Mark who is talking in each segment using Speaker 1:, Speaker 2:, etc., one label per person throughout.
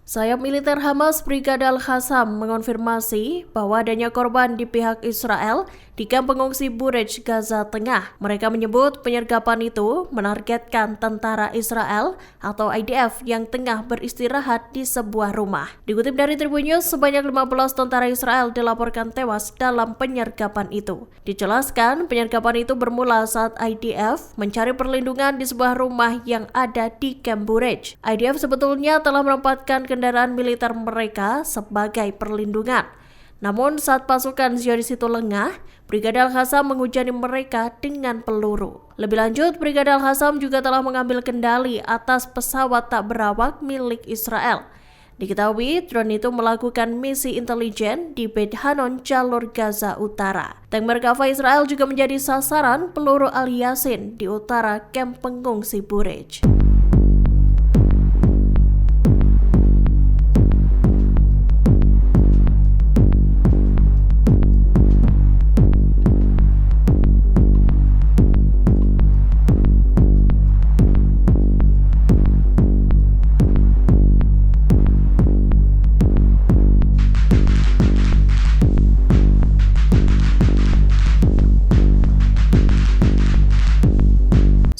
Speaker 1: Sayap militer Hamas Brigada Al-Qassam mengonfirmasi bahwa adanya korban di pihak Israel di kamp pengungsi Burej, Gaza Tengah. Mereka menyebut penyergapan itu menargetkan tentara Israel atau IDF yang tengah beristirahat di sebuah rumah. Dikutip dari Tribun News, sebanyak 15 tentara Israel dilaporkan tewas dalam penyergapan itu. Dijelaskan, penyergapan itu bermula saat IDF mencari perlindungan di sebuah rumah yang ada di kamp Burej. IDF sebetulnya telah menempatkan kendaraan militer mereka sebagai perlindungan. Namun saat pasukan Zionis itu lengah, Brigada Al-Qassam menghujani mereka dengan peluru. Lebih lanjut, Brigada Al-Qassam juga telah mengambil kendali atas pesawat tak berawak milik Israel. Diketahui, drone itu melakukan misi intelijen di Beit Hanon, jalur Gaza Utara. Tank Merkava Israel juga menjadi sasaran peluru Al-Yasin di utara kamp pengungsi Burej.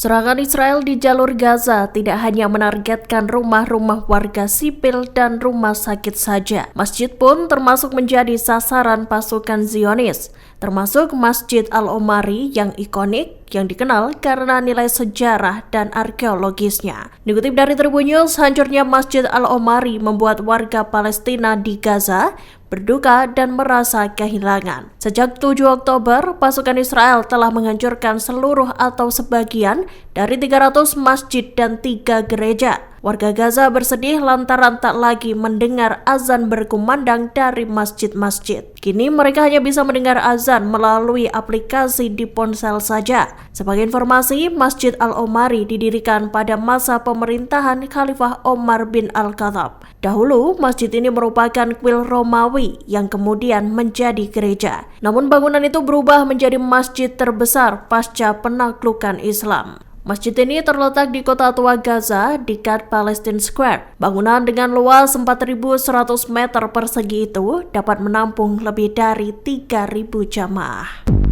Speaker 1: Serangan Israel di jalur Gaza tidak hanya menargetkan rumah-rumah warga sipil dan rumah sakit saja. Masjid pun termasuk menjadi sasaran pasukan Zionis, termasuk Masjid Al-Omari yang ikonik yang dikenal karena nilai sejarah dan arkeologisnya. Dikutip dari Tribun News, hancurnya Masjid Al-Omari membuat warga Palestina di Gaza berduka dan merasa kehilangan. Sejak 7 Oktober, pasukan Israel telah menghancurkan seluruh atau sebagian dari 300 masjid dan 3 gereja. Warga Gaza bersedih lantaran tak lagi mendengar azan berkumandang dari masjid-masjid. Kini mereka hanya bisa mendengar azan melalui aplikasi di ponsel saja. Sebagai informasi, Masjid Al-Omari didirikan pada masa pemerintahan Khalifah Omar bin Al-Khattab. Dahulu, masjid ini merupakan kuil Romawi yang kemudian menjadi gereja. Namun bangunan itu berubah menjadi masjid terbesar pasca penaklukan Islam. Masjid ini terletak di kota tua Gaza, dekat Palestine Square. Bangunan dengan luas 4.100 meter persegi itu dapat menampung lebih dari 3.000 jamaah.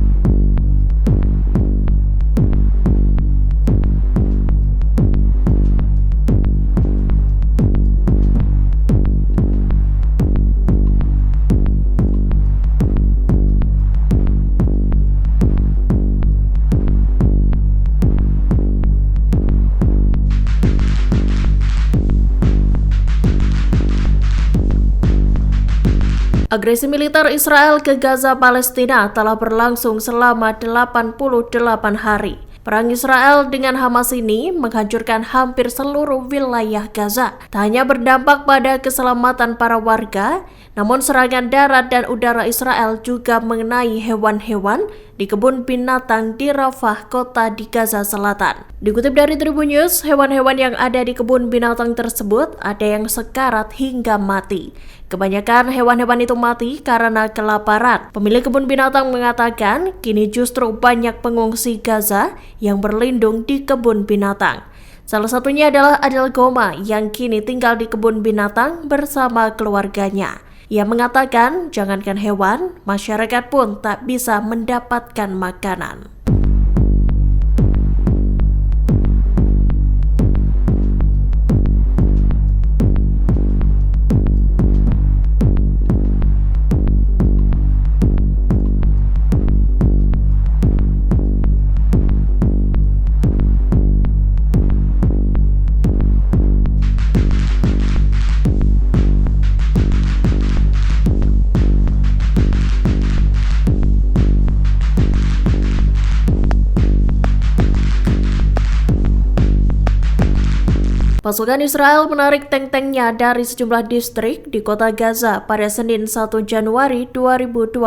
Speaker 1: Agresi militer Israel ke Gaza Palestina telah berlangsung selama 88 hari. Perang Israel dengan Hamas ini menghancurkan hampir seluruh wilayah Gaza. Tak hanya berdampak pada keselamatan para warga, namun serangan darat dan udara Israel juga mengenai hewan-hewan di kebun binatang di Rafah, kota di Gaza Selatan. Dikutip dari Tribun News, hewan-hewan yang ada di kebun binatang tersebut ada yang sekarat hingga mati. Kebanyakan hewan-hewan itu mati karena kelaparan. Pemilik kebun binatang mengatakan, kini justru banyak pengungsi Gaza yang berlindung di kebun binatang. Salah satunya adalah Adel Goma yang kini tinggal di kebun binatang bersama keluarganya. Ia mengatakan, jangankan hewan, masyarakat pun tak bisa mendapatkan makanan. Pasukan Israel menarik tank-tanknya dari sejumlah distrik di kota Gaza pada Senin 1 Januari 2024.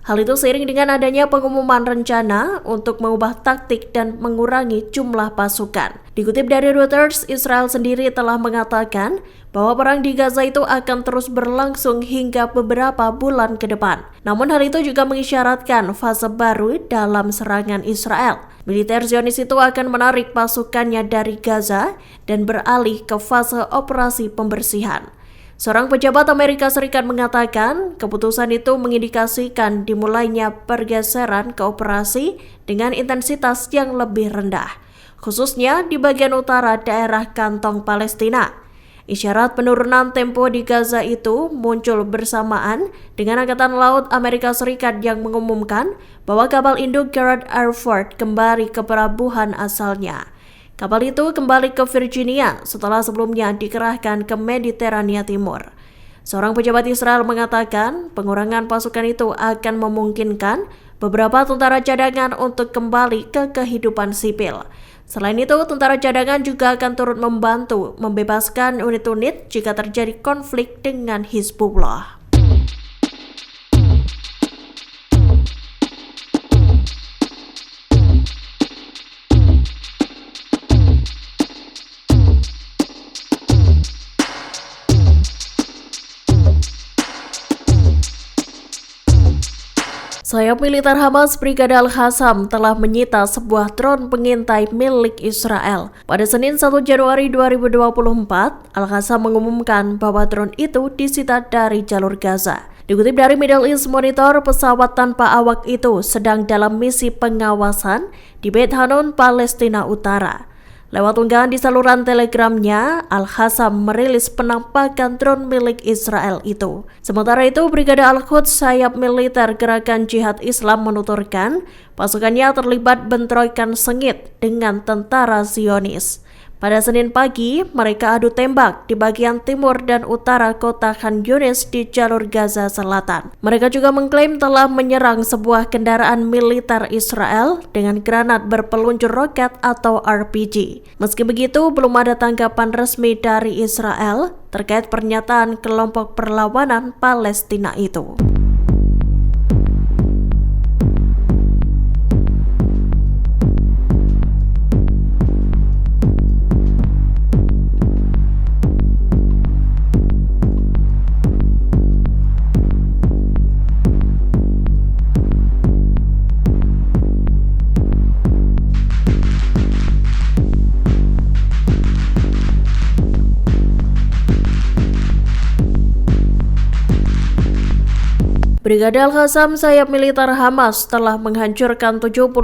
Speaker 1: Hal itu seiring dengan adanya pengumuman rencana untuk mengubah taktik dan mengurangi jumlah pasukan. Dikutip dari Reuters, Israel sendiri telah mengatakan bahwa perang di Gaza itu akan terus berlangsung hingga beberapa bulan ke depan. Namun hal itu juga mengisyaratkan fase baru dalam serangan Israel. Militer Zionis itu akan menarik pasukannya dari Gaza dan beralih ke fase operasi pembersihan. Seorang pejabat Amerika Serikat mengatakan keputusan itu mengindikasikan dimulainya pergeseran ke operasi dengan intensitas yang lebih rendah, khususnya di bagian utara daerah kantong Palestina. Isyarat penurunan tempo di Gaza itu muncul bersamaan dengan Angkatan Laut Amerika Serikat yang mengumumkan bahwa kapal induk Gerald R. Ford kembali ke pelabuhan asalnya. Kapal itu kembali ke Virginia setelah sebelumnya dikerahkan ke Mediterania Timur. Seorang pejabat Israel mengatakan pengurangan pasukan itu akan memungkinkan beberapa tentara cadangan untuk kembali ke kehidupan sipil. Selain itu, tentara cadangan juga akan turut membantu membebaskan unit-unit jika terjadi konflik dengan Hizbullah. Sayap militer Hamas Brigade Al-Qassam telah menyita sebuah drone pengintai milik Israel. Pada Senin 1 Januari 2024, Al-Qassam mengumumkan bahwa drone itu disita dari jalur Gaza. Dikutip dari Middle East Monitor, pesawat tanpa awak itu sedang dalam misi pengawasan di Beit Hanun, Palestina Utara. Lewat unggahan di saluran Telegramnya, Al-Qassam merilis penampakan drone milik Israel itu. Sementara itu, Brigade Al-Quds sayap militer Gerakan Jihad Islam menuturkan pasukannya terlibat bentrokan sengit dengan tentara Zionis. Pada Senin pagi, mereka adu tembak di bagian timur dan utara kota Khan Yunis di jalur Gaza Selatan. Mereka juga mengklaim telah menyerang sebuah kendaraan militer Israel dengan granat berpeluncur roket atau RPG. Meski begitu, belum ada tanggapan resmi dari Israel terkait pernyataan kelompok perlawanan Palestina itu. Brigade Al-Qassam sayap militer Hamas telah menghancurkan 71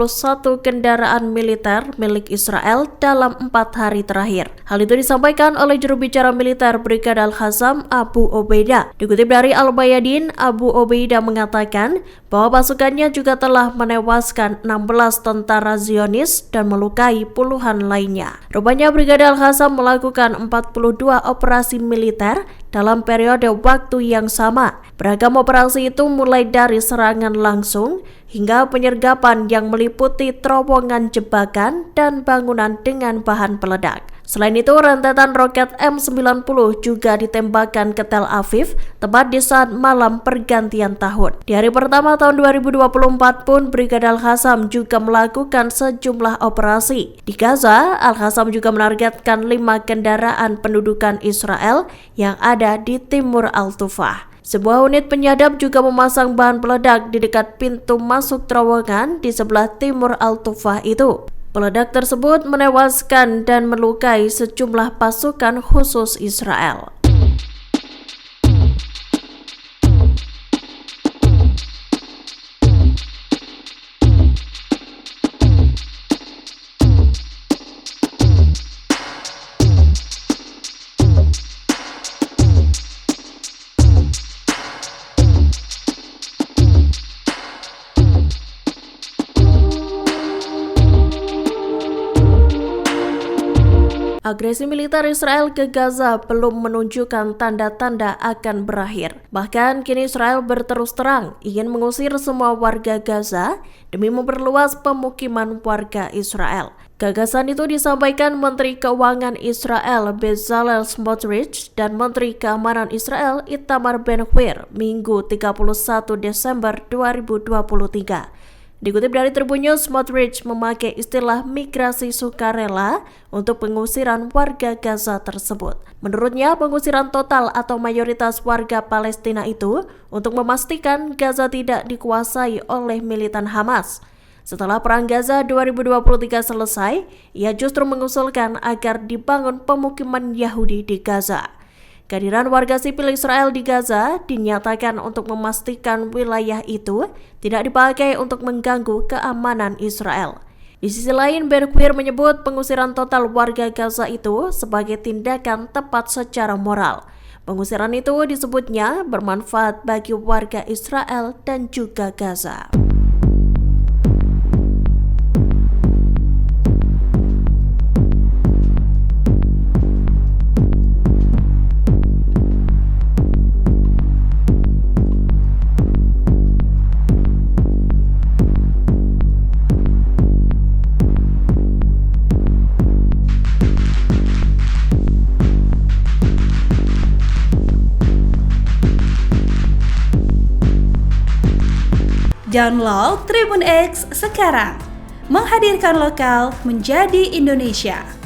Speaker 1: kendaraan militer milik Israel dalam 4 hari terakhir. Hal itu disampaikan oleh juru bicara militer Brigade Al-Qassam Abu Obeidah. Dikutip dari Al-Bayadin, Abu Obeidah mengatakan bahwa pasukannya juga telah menewaskan 16 tentara Zionis dan melukai puluhan lainnya. Rupanya Brigade Al-Qassam melakukan 42 operasi militer dalam periode waktu yang sama. Beragam operasi itu mulai dari serangan langsung hingga penyergapan yang meliputi terowongan jebakan dan bangunan dengan bahan peledak. Selain itu, rentetan roket M90 juga ditembakkan ke Tel Aviv tepat di saat malam pergantian tahun. Di hari pertama tahun 2024 pun Brigade Al-Qassam juga melakukan sejumlah operasi. Di Gaza, Al-Qassam juga menargetkan 5 kendaraan pendudukan Israel yang ada di timur Al-Tufah. Sebuah unit penyadap juga memasang bahan peledak di dekat pintu masuk terowongan di sebelah timur Al-Tufah itu. Peledak tersebut menewaskan dan melukai sejumlah pasukan khusus Israel. Agresi militer Israel ke Gaza belum menunjukkan tanda-tanda akan berakhir. Bahkan kini Israel berterus terang ingin mengusir semua warga Gaza demi memperluas pemukiman warga Israel. Gagasan itu disampaikan Menteri Keuangan Israel Bezalel Smotrich dan Menteri Keamanan Israel Itamar Ben-Gvir Minggu 31 Desember 2023. Dikutip dari Tribun News, Smotrich memakai istilah migrasi sukarela untuk pengusiran warga Gaza tersebut. Menurutnya, pengusiran total atau mayoritas warga Palestina itu untuk memastikan Gaza tidak dikuasai oleh militan Hamas. Setelah Perang Gaza 2023 selesai, ia justru mengusulkan agar dibangun pemukiman Yahudi di Gaza. Kehadiran warga sipil Israel di Gaza dinyatakan untuk memastikan wilayah itu tidak dipakai untuk mengganggu keamanan Israel. Di sisi lain, Ben Gvir menyebut pengusiran total warga Gaza itu sebagai tindakan tepat secara moral. Pengusiran itu disebutnya bermanfaat bagi warga Israel dan juga Gaza.
Speaker 2: Download Tribun X sekarang, menghadirkan lokal menjadi Indonesia.